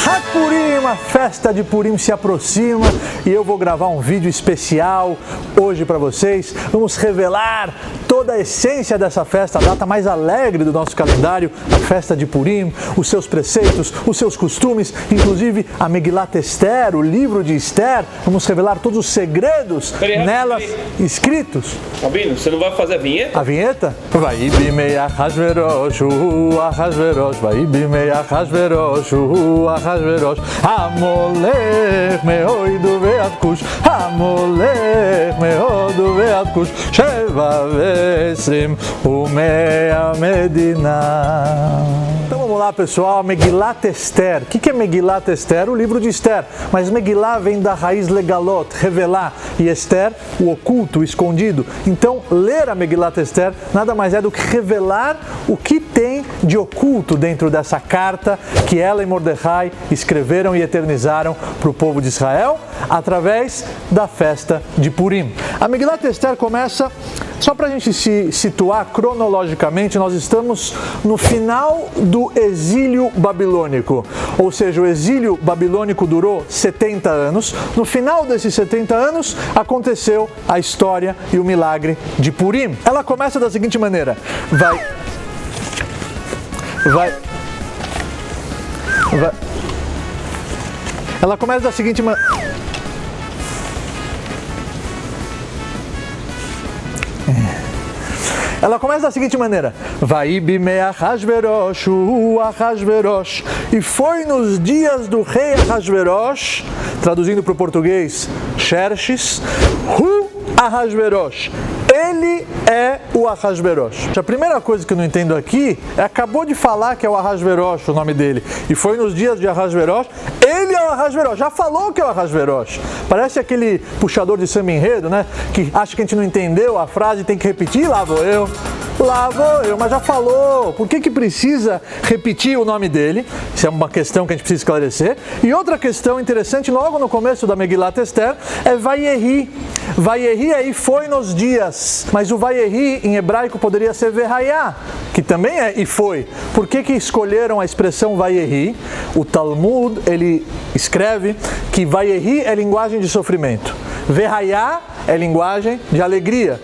Hag Purim, a festa de Purim se aproxima e eu vou gravar um vídeo especial hoje para vocês. Vamos revelar toda a essência dessa festa, a data mais alegre do nosso calendário, a festa de Purim, os seus preceitos, os seus costumes, inclusive a Megilat Esther, o livro de Esther. Vamos revelar todos os segredos nelas escritos. Rabino, você não vai fazer a vinheta? A vinheta? Vai bimei Achashverosh, Achashverosh, vai bimei Achashverosh, Achashverosh, Hamolech meoidu ve'adkush, Hamolech meoidu ve'adkush, Sheva ve'esrim umea medina. Então vamos lá, pessoal, Megilat Esther. O que é Megilat Esther? O livro de Esther. Mas Megillah vem da raiz legalot, revelar, e Esther, o oculto, o escondido. Então, ler a Megilat Esther nada mais é do que revelar o que tem de oculto dentro dessa carta que ela e Mordecai escreveram e eternizaram para o povo de Israel através da festa de Purim. A Megilat Esther começa, só para a gente se situar cronologicamente, nós estamos no final do exílio babilônico, ou seja, o exílio babilônico durou 70 anos. No final desses 70 anos aconteceu a história e o milagre de Purim. Ela começa da seguinte maneira: ela começa da seguinte maneira. Ela começa da seguinte maneira: Vai bimei Achashverosh, Achashverosh, e foi nos dias do rei Achashverosh, traduzindo para o português, Xerxes, Achashverosh. Ele é o Achashverosh. A primeira coisa que eu não entendo aqui é, acabou de falar que é o Achashverosh o nome dele, e foi nos dias de Achashverosh, ele é o Achashverosh, já falou que é o Achashverosh. Parece aquele puxador de samba enredo, né, que acha que a gente não entendeu a frase e tem que repetir, lá vou eu, mas já falou. Por que precisa repetir o nome dele? Isso é uma questão que a gente precisa esclarecer. E outra questão interessante, logo no começo da Megilat Esther, é Vayehi. Vayehi aí foi nos dias, mas o Vayehi em hebraico poderia ser Verhayá, que também é e foi. Por que escolheram a expressão Vayehi? O Talmud, ele escreve que Vayehi é linguagem de sofrimento, Verhayá é linguagem de alegria.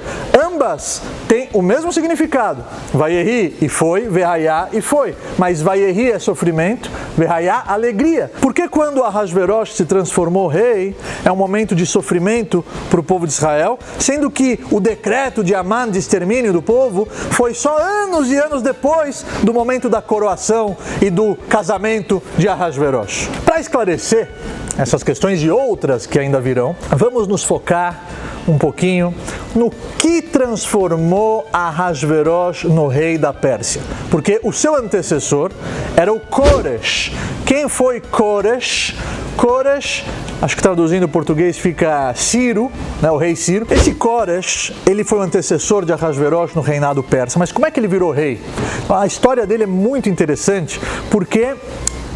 Ambas têm o mesmo significado. Vayehi e foi, Verhayá e foi. Mas Vayehi é sofrimento, Verhayá alegria. Porque quando Ahasverosh se transformou rei, é um momento de sofrimento para o povo de Israel, sendo que o decreto de Amã, de extermínio do povo, foi só anos e anos depois do momento da coroação e do casamento de Ahasverosh. Para esclarecer essas questões e outras que ainda virão, vamos nos focar um pouquinho no que transformou Ahasverosh no rei da Pérsia. Porque o seu antecessor era o Koresh. Quem foi Koresh? Koresh, acho que traduzindo em português fica Ciro, né, o rei Ciro. Esse Koresh, ele foi o antecessor de Ahasverosh no reinado persa. Mas como é que ele virou rei? A história dele é muito interessante porque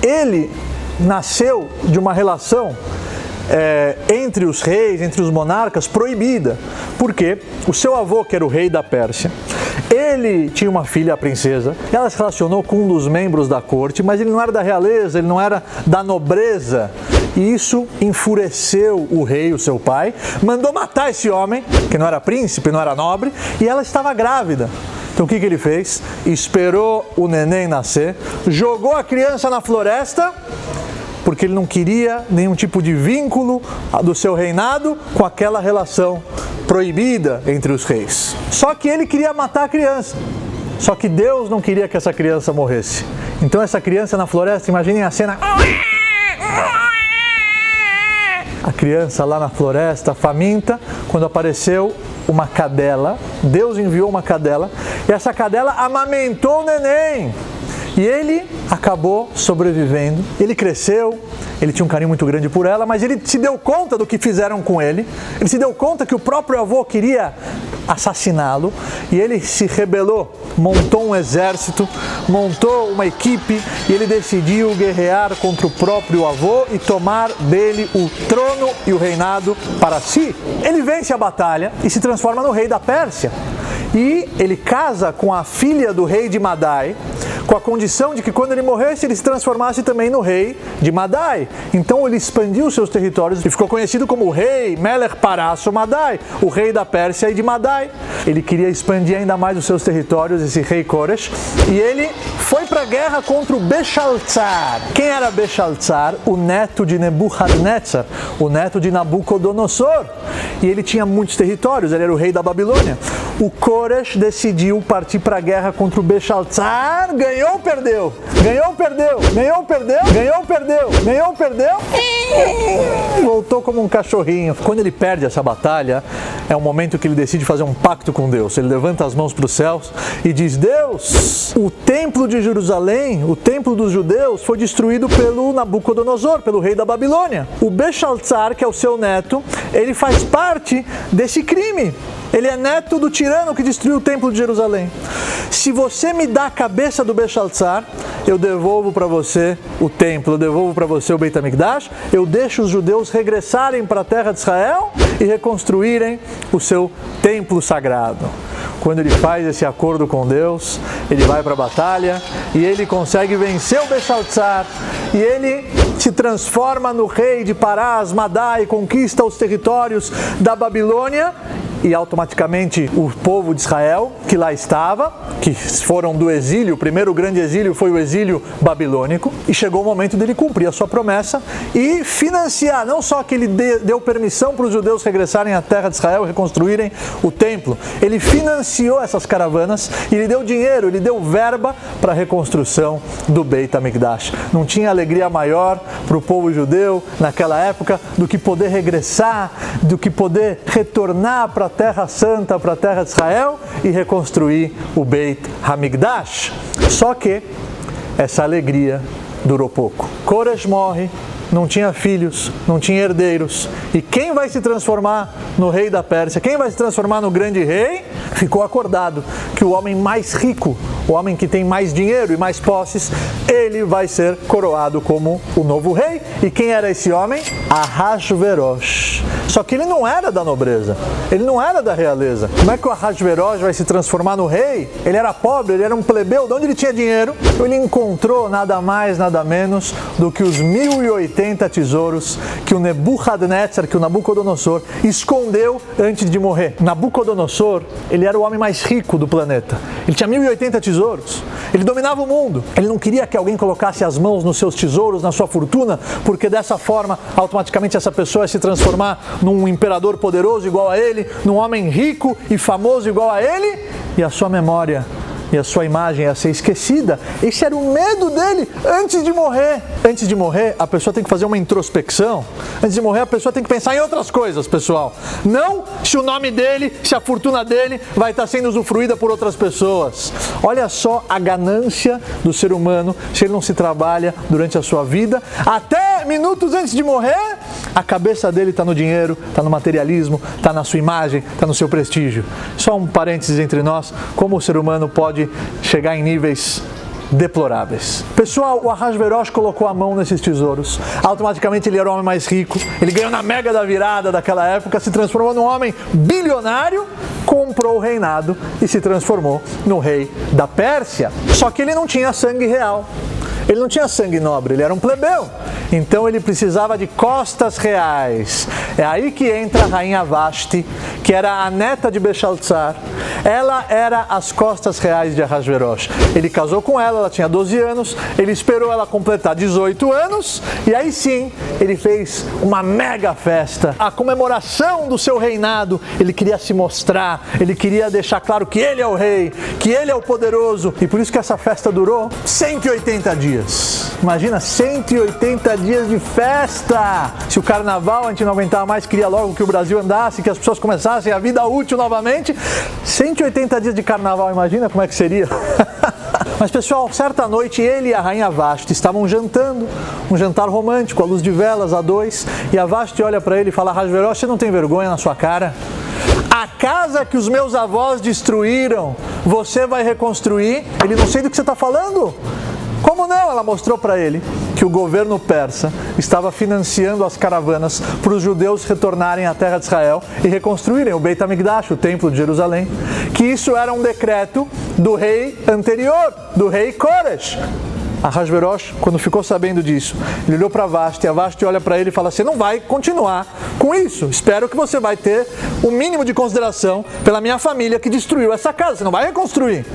ele nasceu de uma relação entre os reis, entre os monarcas, proibida. Porque o seu avô, que era o rei da Pérsia, ele tinha uma filha, a princesa, ela se relacionou com um dos membros da corte, mas ele não era da realeza, ele não era da nobreza. E isso enfureceu o rei, o seu pai, mandou matar esse homem, que não era príncipe, não era nobre, e ela estava grávida. Então o que ele fez? Esperou o neném nascer, jogou a criança na floresta, porque ele não queria nenhum tipo de vínculo do seu reinado com aquela relação proibida entre os reis. Só que ele queria matar a criança. Só que Deus não queria que essa criança morresse. Então essa criança na floresta, imaginem a cena. A criança lá na floresta, faminta, quando apareceu uma cadela, Deus enviou uma cadela, e essa cadela amamentou o neném. E ele acabou sobrevivendo. Ele cresceu, ele tinha um carinho muito grande por ela, mas ele se deu conta do que fizeram com ele. Ele se deu conta que o próprio avô queria assassiná-lo e ele se rebelou, montou um exército, montou uma equipe e ele decidiu guerrear contra o próprio avô e tomar dele o trono e o reinado para si. Ele vence a batalha e se transforma no rei da Pérsia. E ele casa com a filha do rei de Madai, com a condição de que quando ele morresse, ele se transformasse também no rei de Madai. Então ele expandiu seus territórios e ficou conhecido como o rei Melech Parasso Madai, o rei da Pérsia e de Madai. Ele queria expandir ainda mais os seus territórios, esse rei Koresh, e ele foi para a guerra contra o Beshaltzar. Quem era Beshaltzar? O neto de Nebuchadnezzar, o neto de Nabucodonosor. E ele tinha muitos territórios, ele era o rei da Babilônia. O Koresh decidiu partir para a guerra contra o Beshaltzar. Ganhou ou perdeu? Ganhou ou perdeu? Ganhou ou perdeu? Ganhou ou perdeu? Ganhou ou perdeu? Voltou como um cachorrinho. Quando ele perde essa batalha, é um momento que ele decide fazer um pacto com Deus. Ele levanta as mãos para os céus e diz: Deus, o templo de Jerusalém, o templo dos judeus, foi destruído pelo Nabucodonosor, pelo rei da Babilônia. O Beshaltzar, que é o seu neto, ele faz parte desse crime. Ele é neto do tirano que destruiu o templo de Jerusalém. Se você me dá a cabeça do Beshaltzar, eu devolvo para você o templo, eu devolvo para você o Beit HaMikdash, eu deixo os judeus regressarem para a terra de Israel e reconstruírem o seu templo sagrado. Quando ele faz esse acordo com Deus, ele vai para a batalha e ele consegue vencer o Beshaltzar e ele se transforma no rei de Parás, Madai, conquista os territórios da Babilônia. E automaticamente o povo de Israel, que lá estava, que foram do exílio, o primeiro grande exílio foi o exílio babilônico, e chegou o momento dele cumprir a sua promessa e financiar, não só que ele deu permissão para os judeus regressarem à terra de Israel e reconstruírem o templo, ele financiou essas caravanas e ele deu dinheiro, ele deu verba para a reconstrução do Beit HaMikdash. Não tinha alegria maior para o povo judeu naquela época do que poder regressar, do que poder retornar para a Terra Santa, para a Terra de Israel e reconstruir o Beit HaMikdash. Só que essa alegria durou pouco. Koresh morre, não tinha filhos, não tinha herdeiros. E quem vai se transformar no rei da Pérsia? Quem vai se transformar no grande rei? Ficou acordado que o homem mais rico, o homem que tem mais dinheiro e mais posses, ele vai ser coroado como o novo rei. E quem era esse homem? Ahasverosh. Só que ele não era da nobreza, ele não era da realeza. Como é que o Ahasverosh vai se transformar no rei? Ele era pobre, ele era um plebeu, de onde ele tinha dinheiro? Ele encontrou nada mais, nada menos do que os 1080 tesouros que o Nebuchadnezzar, que o Nabucodonosor escondeu antes de morrer. Nabucodonosor, ele era o homem mais rico do planeta. Ele tinha 1080 tesouros, ele dominava o mundo. Ele não queria que alguém colocasse as mãos nos seus tesouros, na sua fortuna, porque dessa forma, automaticamente essa pessoa ia se transformar num imperador poderoso igual a ele, num homem rico e famoso igual a ele, e a sua memória e a sua imagem ia ser esquecida. Esse era o medo dele antes de morrer. Antes de morrer, a pessoa tem que fazer uma introspecção. Antes de morrer, a pessoa tem que pensar em outras coisas, pessoal. Não se o nome dele, se a fortuna dele vai estar sendo usufruída por outras pessoas. Olha só a ganância do ser humano, se ele não se trabalha durante a sua vida. Até minutos antes de morrer, a cabeça dele está no dinheiro, está no materialismo, está na sua imagem, está no seu prestígio. Só um parênteses entre nós, como o ser humano pode chegar em níveis deploráveis. Pessoal, o Ahasverosh colocou a mão nesses tesouros. Automaticamente ele era o homem mais rico. Ele ganhou na mega da virada daquela época, se transformou num homem bilionário, comprou o reinado e se transformou no rei da Pérsia. Só que ele não tinha sangue real. Ele não tinha sangue nobre, ele era um plebeu. Então ele precisava de costas reais. É aí que entra a rainha Vashti, que era a neta de Beshaltzar. Ela era as costas reais de Ahasverosh. Ele casou com ela, ela tinha 12 anos, ele esperou ela completar 18 anos, e aí sim, ele fez uma mega festa. A comemoração do seu reinado, ele queria se mostrar, ele queria deixar claro que ele é o rei, que ele é o poderoso, e por isso que essa festa durou 180 dias. Imagina, 180 dias de festa! Se o carnaval a gente não aguentava mais, queria logo que o Brasil andasse, que as pessoas começassem a vida útil novamente. 180 dias de carnaval, imagina como é que seria? Mas pessoal, certa noite ele e a rainha Vashti estavam jantando, um jantar romântico, à luz de velas, a dois, e a Vashti olha para ele e fala: Ahasverosh, você não tem vergonha na sua cara? A casa que os meus avós destruíram, você vai reconstruir? Ele: não sei do que você está falando. Como não? Ela mostrou para ele que o governo persa estava financiando as caravanas para os judeus retornarem à terra de Israel e reconstruírem o Beit HaMikdash, o templo de Jerusalém. Que isso era um decreto do rei anterior, do rei Koresh. Ahasverosh, quando ficou sabendo disso, ele olhou para Vashti, a Vashti olha para ele e fala: você não vai continuar com isso, espero que você vai ter o mínimo de consideração pela minha família que destruiu essa casa, você não vai reconstruir.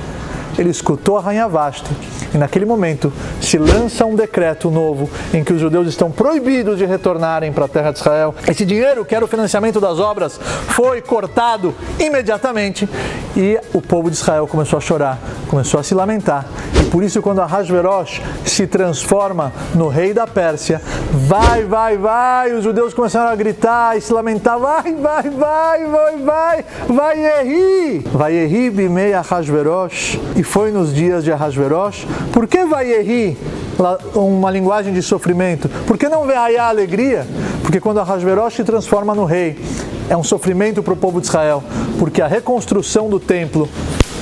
Ele escutou a rainha Vashti e naquele momento se lança um decreto novo em que os judeus estão proibidos de retornarem para a terra de Israel. Esse dinheiro, que era o financiamento das obras, foi cortado imediatamente e o povo de Israel começou a chorar, começou a se lamentar. E por isso, quando Ahasverosh se transforma no rei da Pérsia, os judeus começaram a gritar e se lamentar: vai Yehi bimei Ahasverosh. E foi nos dias de Ahasverosh. Por que vai Yehi, uma linguagem de sofrimento? Por que não vem aí a alegria? Porque quando Ahasverosh se transforma no rei, é um sofrimento para o povo de Israel, porque a reconstrução do templo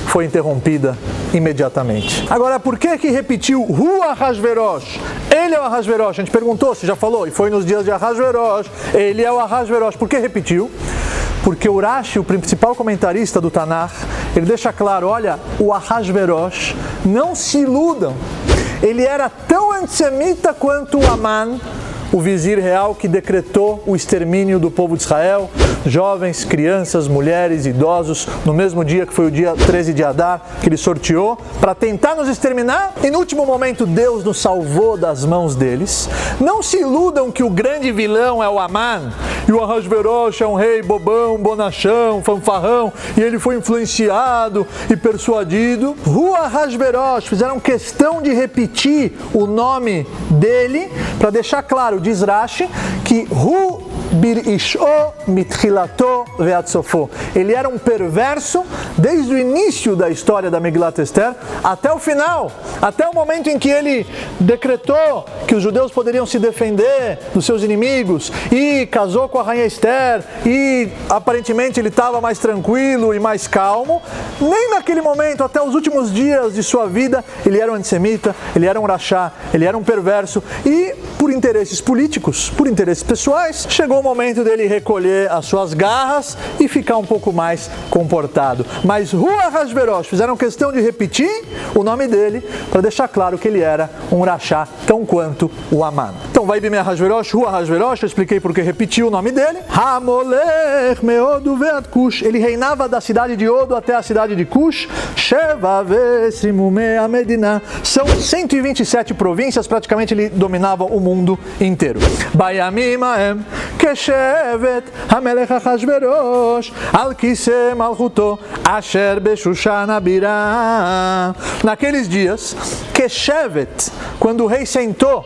foi interrompida imediatamente. Agora, por que repetiu Hu Ahasverosh? Ele é o Ahasverosh. A gente perguntou, você já falou, e foi nos dias de Ahasverosh. Ele é o Ahasverosh. Por que repetiu? Porque o Rashi, o principal comentarista do Tanakh, ele deixa claro: olha, o Ahasverosh, não se iludam, ele era tão antissemita quanto o Aman, o vizir real que decretou o extermínio do povo de Israel, jovens, crianças, mulheres, idosos, no mesmo dia que foi o dia 13 de Adar, que ele sorteou para tentar nos exterminar, e no último momento Deus nos salvou das mãos deles. Não se iludam que o grande vilão é o Aman, e o Ahasverosh é um rei bobão, bonachão, fanfarrão, e ele foi influenciado e persuadido. Hu Ahasverosh, fizeram questão de repetir o nome dele para deixar claro, diz Rashi, que Hu Bir-Isho Mitchilato Ve'atzofo. Ele era um perverso desde o início da história da Megilat Esther até o final, até o momento em que ele decretou que os judeus poderiam se defender dos seus inimigos e casou com a rainha Esther e aparentemente ele estava mais tranquilo e mais calmo. Nem naquele momento, até os últimos dias de sua vida, ele era um antissemita, ele era um rachá, ele era um perverso e por interesses políticos, por interesses pessoais, chegou o momento dele recolher as suas garras e ficar um pouco mais comportado. Mas Hu Ahasverosh, fizeram questão de repetir o nome dele para deixar claro que ele era um rachá tão quanto o Aman. Então vai bimei Ahasverosh, Hu Ahasverosh, eu expliquei porque repetiu o nome dele. Hamolech meodu ve'ad Kush, ele reinava da cidade de Odo até a cidade de Kush. Sheva ve'esrimu me'a medina, são 127 províncias, praticamente ele dominava o mundo inteiro. Bayamim ha'em כשבט המלך אחשוורוש על כיסא מלכותו אשר בשושן הבירה. Naqueles dias, Keshevet, quando o rei sentou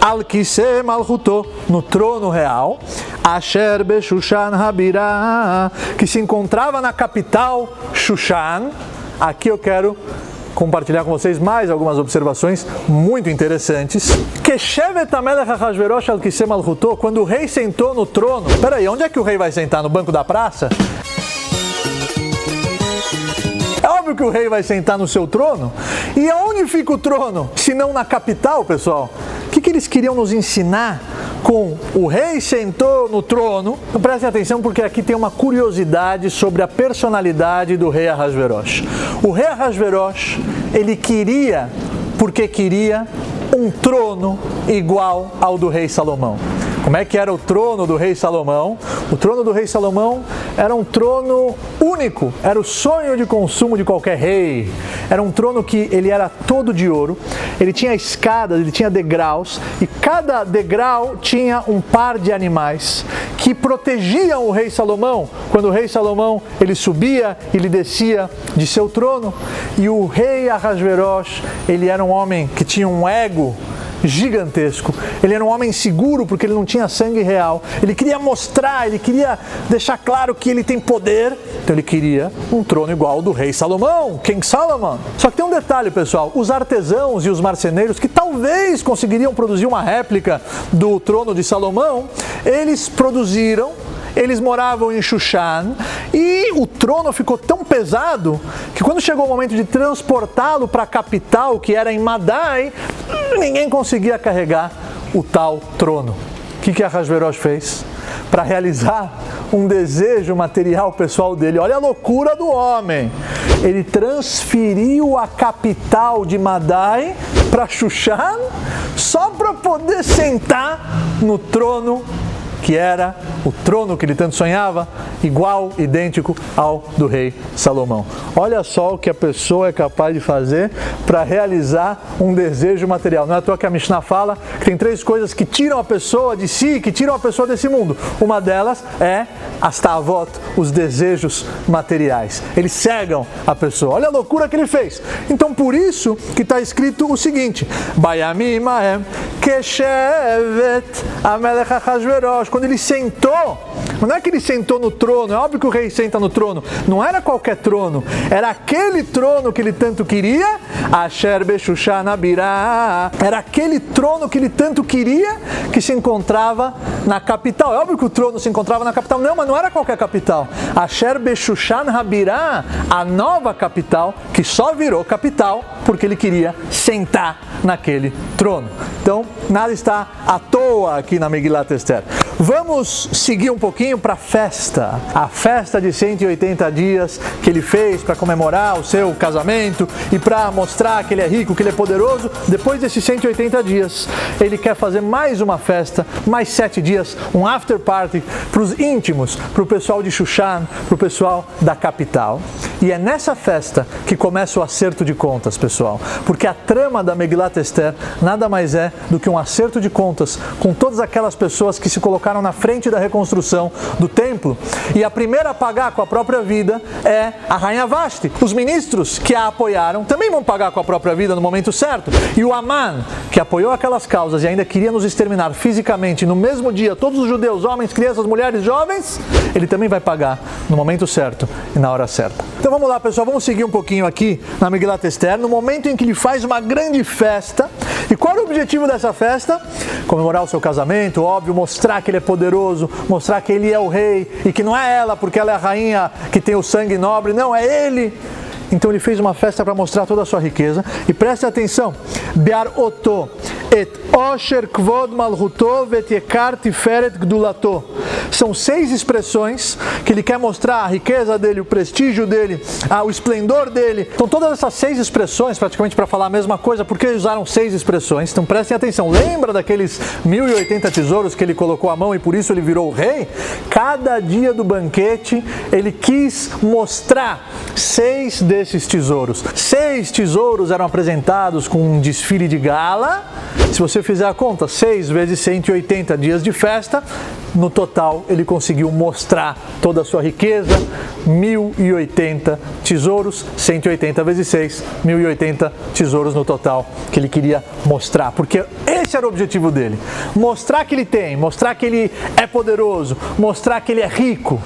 al כיסא מלכותו, no trono real, Asher Beshushan Habira, que se encontrava na capital Shushan. Aqui eu quero compartilhar com vocês mais algumas observações muito interessantes. Keshevet HaMelech Ahasverosh al Kiseh Malchuto, quando o rei sentou no trono. Peraí, onde é que o rei vai sentar? No banco da praça? É óbvio que o rei vai sentar no seu trono. E aonde fica o trono? Se não na capital, pessoal? O que eles queriam nos ensinar com o rei sentou no trono? Então, prestem atenção, porque aqui tem uma curiosidade sobre a personalidade do rei Ahasverosh. O rei Ahasverosh, ele queria, porque queria, um trono igual ao do rei Salomão. Como é que era o trono do rei Salomão? O trono do rei Salomão era um trono único, era o sonho de consumo de qualquer rei. Era um trono que ele era todo de ouro, ele tinha escadas, ele tinha degraus, e cada degrau tinha um par de animais que protegiam o rei Salomão. Quando o rei Salomão ele subia, ele descia de seu trono. E o rei Ahasverosh, ele era um homem que tinha um ego gigantesco. Ele era um homem seguro porque ele não tinha sangue real. Ele queria mostrar, ele queria deixar claro que ele tem poder. Então ele queria um trono igual ao do rei Salomão, King Solomon. Só que tem um detalhe, pessoal. Os artesãos e os marceneiros que talvez conseguiriam produzir uma réplica do trono de Salomão, eles produziram. Eles moravam em Shushan e o trono ficou tão pesado que quando chegou o momento de transportá-lo para a capital, que era em Madai, ninguém conseguia carregar o tal trono. O que Ahasverosh fez? Para realizar um desejo material pessoal dele. Olha a loucura do homem. ele transferiu a capital de Madai para Shushan só para poder sentar no trono que era o trono que ele tanto sonhava, igual, idêntico ao do rei Salomão. Olha só o que a pessoa é capaz de fazer para realizar um desejo material. Não é à toa que a Mishnah fala que tem 3 coisas que tiram a pessoa de si, que tiram a pessoa desse mundo. Uma delas é as ta'avot, os desejos materiais. Eles cegam a pessoa. Olha a loucura que ele fez. Então por isso que está escrito o seguinte: Bayamim Mahem Keshevet Amelech Achashverosh. Quando ele sentou, não é que ele sentou no trono, é óbvio que o rei senta no trono, não era qualquer trono, era aquele trono que ele tanto queria, Asher Beshushan Abirah, era aquele trono que ele tanto queria, que se encontrava na capital. É óbvio que o trono se encontrava na capital, não, mas não era qualquer capital. Asher Beshushan Abirah, a nova capital, que só virou capital porque ele queria sentar naquele trono. Então, nada está à toa aqui na Megilat Esther. Vamos seguir um pouquinho para a festa de 180 dias que ele fez para comemorar o seu casamento e para mostrar que ele é rico, que ele é poderoso. Depois desses 180 dias, ele quer fazer mais uma festa, mais 7 dias, um after party para os íntimos, para o pessoal de Shushan, para o pessoal da capital. E é nessa festa que começa o acerto de contas, pessoal, porque a trama da Megilat Esther nada mais é do que um acerto de contas com todas aquelas pessoas que se colocaram na frente da reconstrução do templo. E a primeira a pagar com a própria vida é a rainha Vashti. Os ministros que a apoiaram também vão pagar com a própria vida no momento certo. E o Aman, que apoiou aquelas causas e ainda queria nos exterminar fisicamente no mesmo dia, todos os judeus, homens, crianças, mulheres, jovens, ele também vai pagar no momento certo e na hora certa. Então vamos lá, pessoal, vamos seguir um pouquinho aqui na Megilat Esther, no momento em que ele faz uma grande festa. E qual é o objetivo dessa festa? Comemorar o seu casamento, óbvio, mostrar que ele é poderoso, mostrar que ele é o rei e que não é ela porque ela é a rainha que tem o sangue nobre, não, é ele. Então ele fez uma festa para mostrar toda a sua riqueza. E preste atenção, Be'ar Oto et Osher Kvod Malchuto vet Yekar Tiferet Gdulato. São 6 expressões que ele quer mostrar a riqueza dele, o prestígio dele, o esplendor dele. Então todas essas 6 expressões, praticamente para falar a mesma coisa, porque eles usaram 6 expressões. Então prestem atenção, lembra daqueles 1080 tesouros que ele colocou à mão e por isso ele virou o rei? Cada dia do banquete ele quis mostrar 6 desses tesouros. 6 tesouros eram apresentados com um desfile de gala. Se você fizer a conta, 6 vezes 180 dias de festa, no total ele conseguiu mostrar toda a sua riqueza, 1080 tesouros, 180 vezes 6, 1080 tesouros no total que ele queria mostrar, porque esse era o objetivo dele, mostrar que ele tem, mostrar que ele é poderoso, mostrar que ele é rico.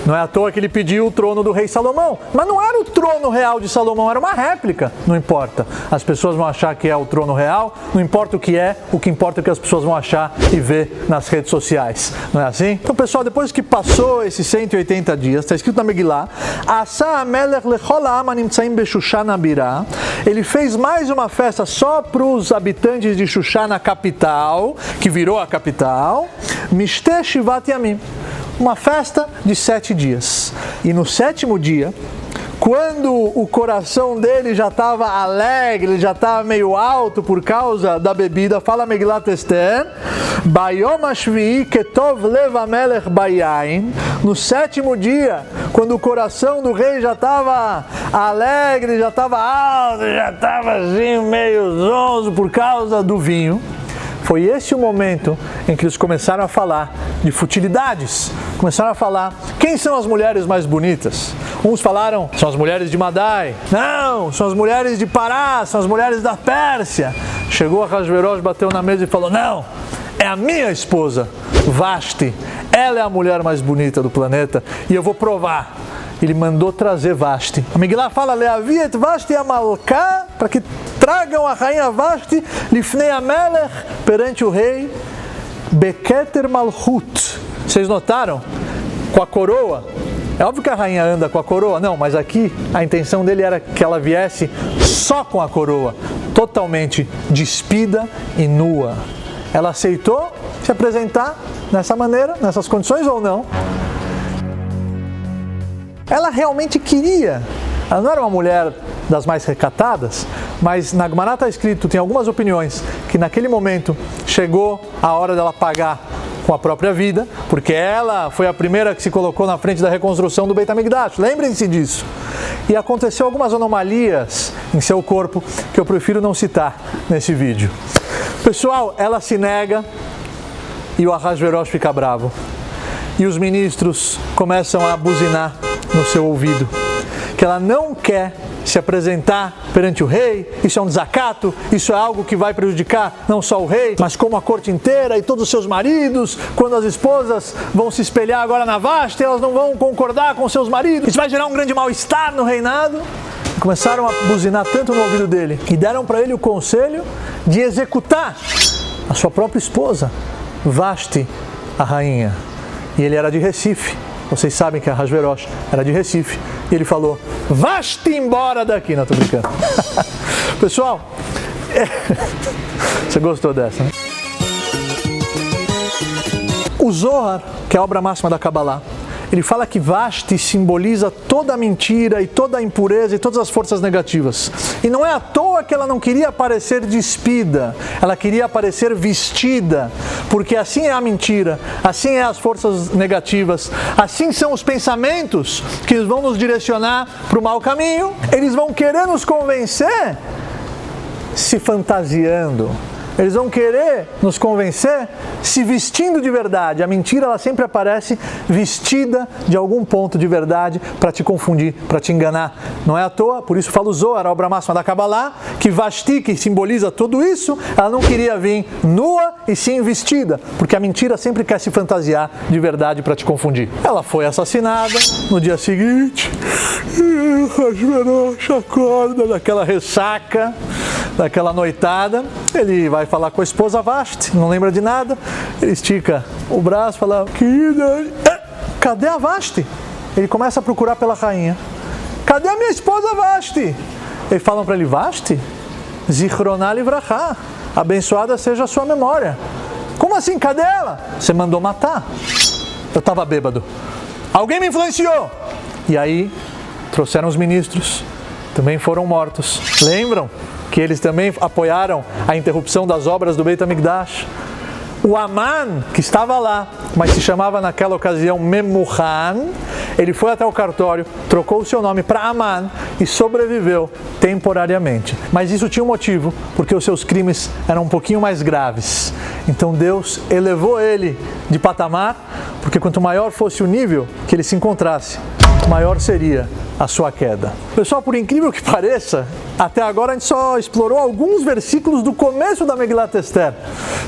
Não é à toa que ele pediu o trono do rei Salomão. Mas não era o trono real de Salomão, era uma réplica. Não importa. As pessoas vão achar que é o trono real, não importa o que importa é o que as pessoas vão achar e ver nas redes sociais. Não é assim? Então, pessoal, depois que passou esses 180 dias, está escrito na Megillah, ele fez mais uma festa só para os habitantes de Shushan, na capital, que virou a capital, Mishte Shivat Yamim. Uma festa de 7 dias. E no 7º dia, quando o coração dele já estava alegre, ele já estava meio alto por causa da bebida, fala Megilat Esther, Bayom Ashvi'i Ketov Lev HaMelech Bayain, no 7º dia, quando o coração do rei já estava alegre, já estava alto, já estava assim meio zonzo por causa do vinho, foi esse o momento em que eles começaram a falar de futilidades. Começaram a falar, quem são as mulheres mais bonitas? Uns falaram, são as mulheres de Madai. Não, são as mulheres de Pará, são as mulheres da Pérsia. Chegou a Ahasverosh, bateu na mesa e falou, não, é a minha esposa, Vashti. Ela é a mulher mais bonita do planeta e eu vou provar. Ele mandou trazer Vashti. A Megillah fala, Leavi et Vashti Amalká, para que tragam a rainha Vashti, Lifnei Amelech, perante o rei, Beketer Malchut. Vocês notaram? Com a coroa. É óbvio que a rainha anda com a coroa, não, mas aqui a intenção dele era que ela viesse só com a coroa, totalmente despida e nua. Ela aceitou se apresentar nessa maneira, nessas condições ou não? Ela realmente queria Ela não era uma mulher das mais recatadas, mas na Gemara está escrito, tem algumas opiniões, que naquele momento chegou a hora dela pagar com a própria vida, porque ela foi a primeira que se colocou na frente da reconstrução do Beit HaMikdash. Lembrem-se disso. E aconteceu algumas anomalias em seu corpo que eu prefiro não citar nesse vídeo. Pessoal, ela se nega e o Ahasverosh fica bravo. E os ministros começam a buzinar no seu ouvido que ela não quer se apresentar perante o rei, isso é um desacato, isso é algo que vai prejudicar não só o rei, mas como a corte inteira e todos os seus maridos. Quando as esposas vão se espelhar agora na Vashti, elas não vão concordar com seus maridos, isso vai gerar um grande mal-estar no reinado. Começaram a buzinar tanto no ouvido dele e deram para ele o conselho de executar a sua própria esposa, Vashti, a rainha. E ele era de Recife. Vocês sabem que a Ahasverosh era de Recife. E ele falou, Vashti embora daqui. Não, estou brincando. Pessoal, você gostou dessa, né? O Zohar, que é a obra máxima da Kabbalah, ele fala que Vashti simboliza toda a mentira e toda a impureza e todas as forças negativas. E não é à toa que ela não queria aparecer despida, ela queria aparecer vestida, porque assim é a mentira, assim é as forças negativas, assim são os pensamentos que vão nos direcionar para o mau caminho. Eles vão querer nos convencer se fantasiando. Eles vão querer nos convencer se vestindo de verdade. A mentira, ela sempre aparece vestida de algum ponto de verdade para te confundir, para te enganar. Não é à toa, por isso fala o Zohar, a obra máxima da Kabbalah, que Vashti, que simboliza tudo isso, ela não queria vir nua e sim vestida, porque a mentira sempre quer se fantasiar de verdade para te confundir. Ela foi assassinada no dia seguinte. Ahasverosh acorda daquela ressaca, daquela noitada. Ele vai falar com a esposa Vashti, não lembra de nada. Ele estica o braço e fala, querida, cadê a Vashti? Ele começa a procurar pela rainha. Cadê a minha esposa Vashti? Eles falam para ele, Vashti? Zichroná livrachá, abençoada seja a sua memória. Como assim, cadê ela? Você mandou matar. Eu estava bêbado. Alguém me influenciou. E aí, trouxeram os ministros, também foram mortos. Lembram que eles também apoiaram a interrupção das obras do Beit HaMikdash? O Aman, que estava lá, mas se chamava naquela ocasião Memuhan, ele foi até o cartório, trocou o seu nome para Aman e sobreviveu temporariamente. Mas isso tinha um motivo, porque os seus crimes eram um pouquinho mais graves. Então Deus elevou ele de patamar, porque quanto maior fosse o nível que ele se encontrasse, maior seria a sua queda. Pessoal, por incrível que pareça, até agora a gente só explorou alguns versículos do começo da Megilat Esther.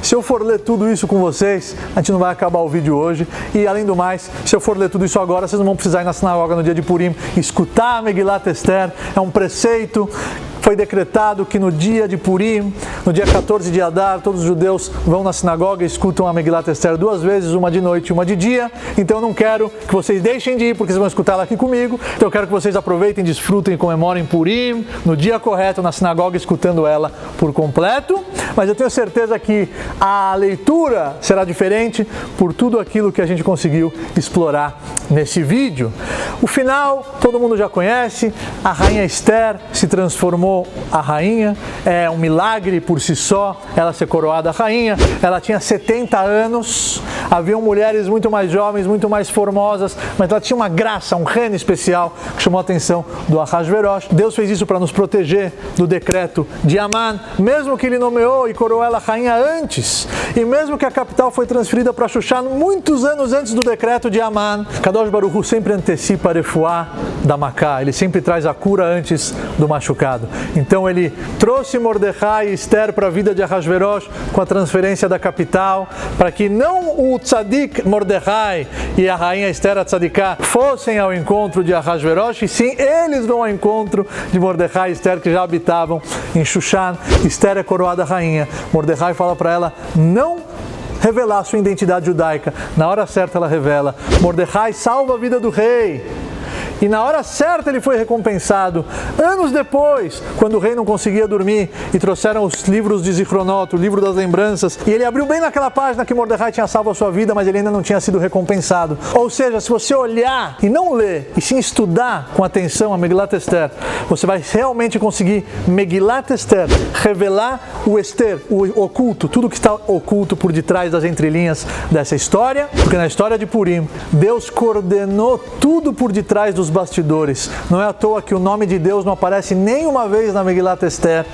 Se eu for ler tudo isso com vocês, a gente não vai acabar o vídeo hoje. E além do mais, se eu for ler tudo isso agora, vocês não vão precisar ir na sinagoga no dia de Purim escutar a Megilat Esther. É um preceito. Foi decretado que no dia de Purim, no dia 14 de Adar, todos os judeus vão na sinagoga e escutam a Megilat Esther 2 vezes, uma de noite e uma de dia. Então eu não quero que vocês deixem de ir, porque vocês vão escutar ela aqui comigo. Então eu quero que vocês aproveitem, desfrutem e comemorem Purim no dia correto na sinagoga, escutando ela por completo. Mas eu tenho certeza que a leitura será diferente por tudo aquilo que a gente conseguiu explorar nesse vídeo. O final, todo mundo já conhece. A rainha Esther se transformou a rainha, é um milagre por si só ela ser coroada rainha. Ela tinha 70 anos, haviam mulheres muito mais jovens, muito mais formosas, mas ela tinha uma graça, um reino especial que chamou a atenção do Ahasverosh. Deus fez isso para nos proteger do decreto de Aman, mesmo que ele nomeou e coroou ela rainha antes, e mesmo que a capital foi transferida para Shushan muitos anos antes do decreto de Aman. Kadosh Baruch Hu sempre antecipa a refuá da Macá, ele sempre traz a cura antes do machucado. Então ele trouxe Mordecai e Esther para a vida de Ahasverosh com a transferência da capital, para que não o tzadik Mordecai e a rainha Esther, a tzadiká, fossem ao encontro de Ahasverosh, e sim eles vão ao encontro de Mordecai e Esther, que já habitavam em Shushan. Esther é coroada rainha. Mordecai fala para ela não revelar sua identidade judaica. Na hora certa ela revela. Mordecai salva a vida do rei. e na hora certa ele foi recompensado. Anos depois, quando o rei não conseguia dormir e trouxeram os livros de Zichronot, o livro das lembranças, e ele abriu bem naquela página que Mordecai tinha salvo a sua vida, mas ele ainda não tinha sido recompensado. Ou seja, se você olhar e não ler, e sim estudar com atenção a Megilat Esther, você vai realmente conseguir Megilat Esther, revelar o Esther, o oculto, tudo que está oculto por detrás das entrelinhas dessa história, porque na história de Purim, Deus coordenou tudo por detrás dos bastidores. Não é à toa que o nome de Deus não aparece nenhuma vez na Megilat Esther.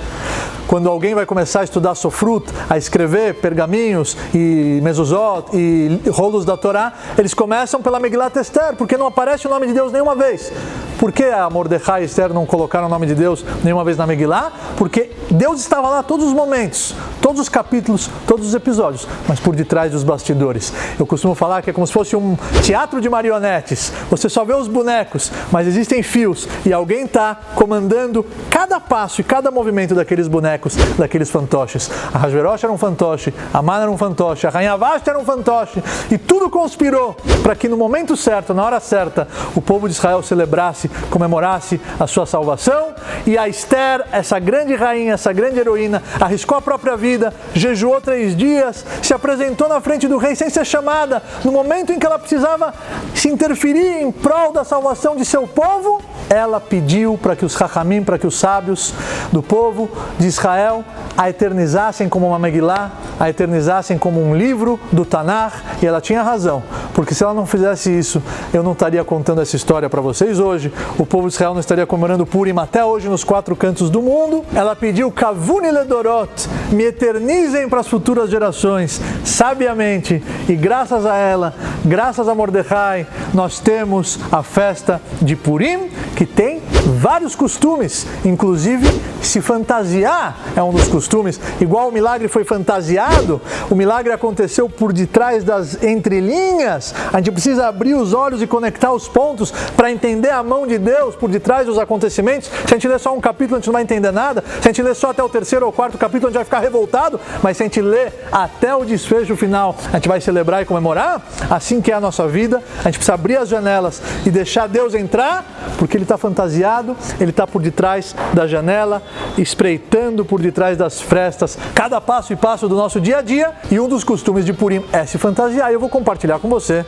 Quando alguém vai começar a estudar Sofrut, a escrever pergaminhos e mezuzot e rolos da Torá, eles começam pela Megilat Esther, porque não aparece o nome de Deus nenhuma vez. Por que a Mordecai e Esther não colocaram o nome de Deus nenhuma vez na Megilá? Porque Deus estava lá todos os momentos, todos os capítulos, todos os episódios, mas por detrás dos bastidores. Eu costumo falar que é como se fosse um teatro de marionetes. Você só vê os bonecos, mas existem fios e alguém está comandando cada passo e cada movimento daqueles bonecos, daqueles fantoches. A Ahasverosh era um fantoche, a Amana era um fantoche, a Rainha Vashti era um fantoche, e tudo conspirou para que no momento certo, na hora certa, o povo de Israel celebrasse, comemorasse a sua salvação. E a Esther, essa grande rainha, essa grande heroína, arriscou a própria vida, jejuou 3 dias, se apresentou na frente do rei sem ser chamada, no momento em que ela precisava se interferir em prol da salvação de seu povo. Ela pediu para que os Chachamim, para que os sábios do povo de Israel a eternizassem como uma Megilá, a eternizassem como um livro do Tanakh, e ela tinha razão, porque se ela não fizesse isso, eu não estaria contando essa história para vocês hoje, o povo de Israel não estaria comemorando Purim até hoje nos 4 cantos do mundo. Ela pediu Kavuni Ledorot, me eternizem para as futuras gerações, sabiamente, e graças a ela, graças a Mordecai, nós temos a festa de Purim, que tem vários costumes, inclusive se fantasiar é um dos costumes, igual o milagre foi fantasiado, o milagre aconteceu por detrás das entrelinhas. A gente precisa abrir os olhos e conectar os pontos para entender a mão de Deus por detrás dos acontecimentos. Se a gente ler só um capítulo, a gente não vai entender nada. Se a gente ler só até o 3º ou 4º capítulo, a gente vai ficar revoltado, mas se a gente ler até o desfecho final, a gente vai celebrar e comemorar. Assim que é a nossa vida, a gente precisa abrir as janelas e deixar Deus entrar, porque Ele está fantasiado, Ele está por detrás da janela, espreitando por detrás das frestas, cada passo e passo do nosso dia a dia, e um dos costumes de Purim é se fantasiar. Eu vou compartilhar com você,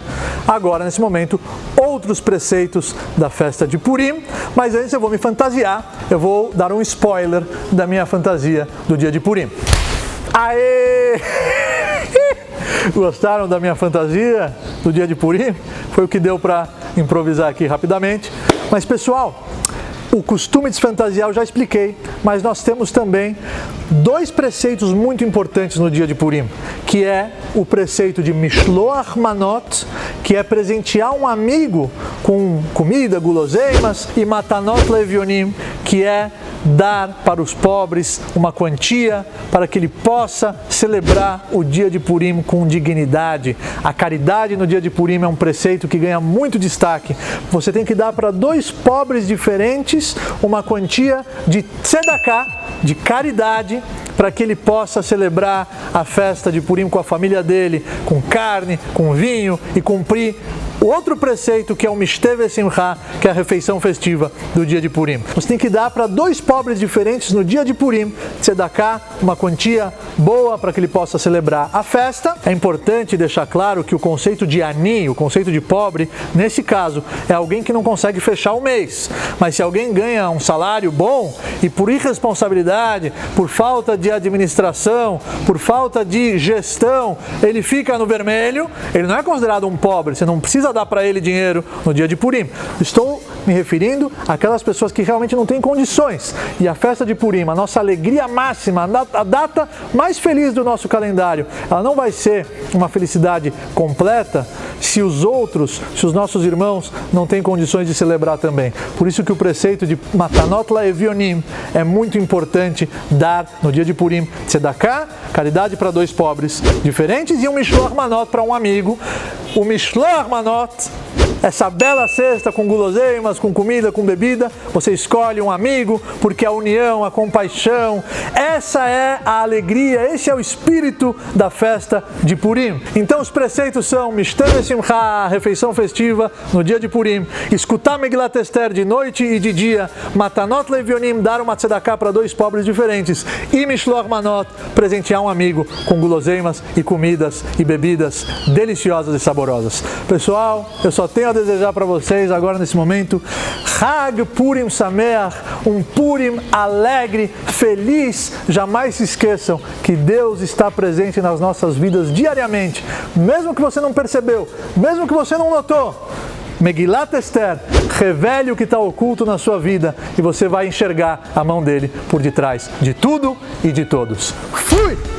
agora, nesse momento, outros preceitos da festa de Purim, mas antes eu vou me fantasiar, eu vou dar um spoiler da minha fantasia do dia de Purim. Aê! Gostaram da minha fantasia do dia de Purim? Foi o que deu para improvisar aqui rapidamente. Mas pessoal, o costume de se fantasiar eu já expliquei, mas nós temos também 2 preceitos muito importantes no dia de Purim, que é o preceito de Mishloach Manot, que é presentear um amigo com comida, guloseimas, e Matanot Levionim, que é dar para os pobres uma quantia para que ele possa celebrar o dia de Purim com dignidade. A caridade no dia de Purim é um preceito que ganha muito destaque. Você tem que dar para 2 pobres diferentes uma quantia de tzedakah, de caridade, para que ele possa celebrar a festa de Purim com a família dele, com carne, com vinho, e cumprir o outro preceito, que é o Mishteve Simcha, que é a refeição festiva do dia de Purim. Você tem que dar para 2 pobres diferentes no dia de Purim, tzedakah, uma quantia boa para que ele possa celebrar a festa. É importante deixar claro que o conceito de ani, o conceito de pobre, nesse caso, é alguém que não consegue fechar o mês. Mas se alguém ganha um salário bom e por irresponsabilidade, por falta de administração, por falta de gestão, ele fica no vermelho, ele não é considerado um pobre. Você não precisa dar para ele dinheiro no dia de Purim. Estou me referindo àquelas pessoas que realmente não têm condições. E a festa de Purim, a nossa alegria máxima, a data mais feliz do nosso calendário, ela não vai ser uma felicidade completa se os nossos irmãos não têm condições de celebrar também. Por isso que o preceito de Matanot Laevionim é muito importante dar no dia de Purim tzedakah, caridade para 2 pobres diferentes, e um Mishloach Manot para um amigo. O Mishloach Manot essa bela cesta com guloseimas, com comida, com bebida, você escolhe um amigo, porque a união, a compaixão, essa é a alegria, esse é o espírito da festa de Purim. Então os preceitos são Mishter Simcha, a refeição festiva no dia de Purim, escutar Megilat Esther de noite e de dia, Matanot Levionim, dar uma tzedakah para 2 pobres diferentes, e Mishloach Manot, presentear um amigo com guloseimas e comidas e bebidas deliciosas e saborosas. Pessoal, eu só tenho a desejar para vocês agora nesse momento Hag Purim Sameach, um Purim alegre, feliz. Jamais se esqueçam que Deus está presente nas nossas vidas diariamente, mesmo que você não percebeu, mesmo que você não notou. Megilat Esther, revele o que está oculto na sua vida e você vai enxergar a mão dele por detrás de tudo e de todos. Fui!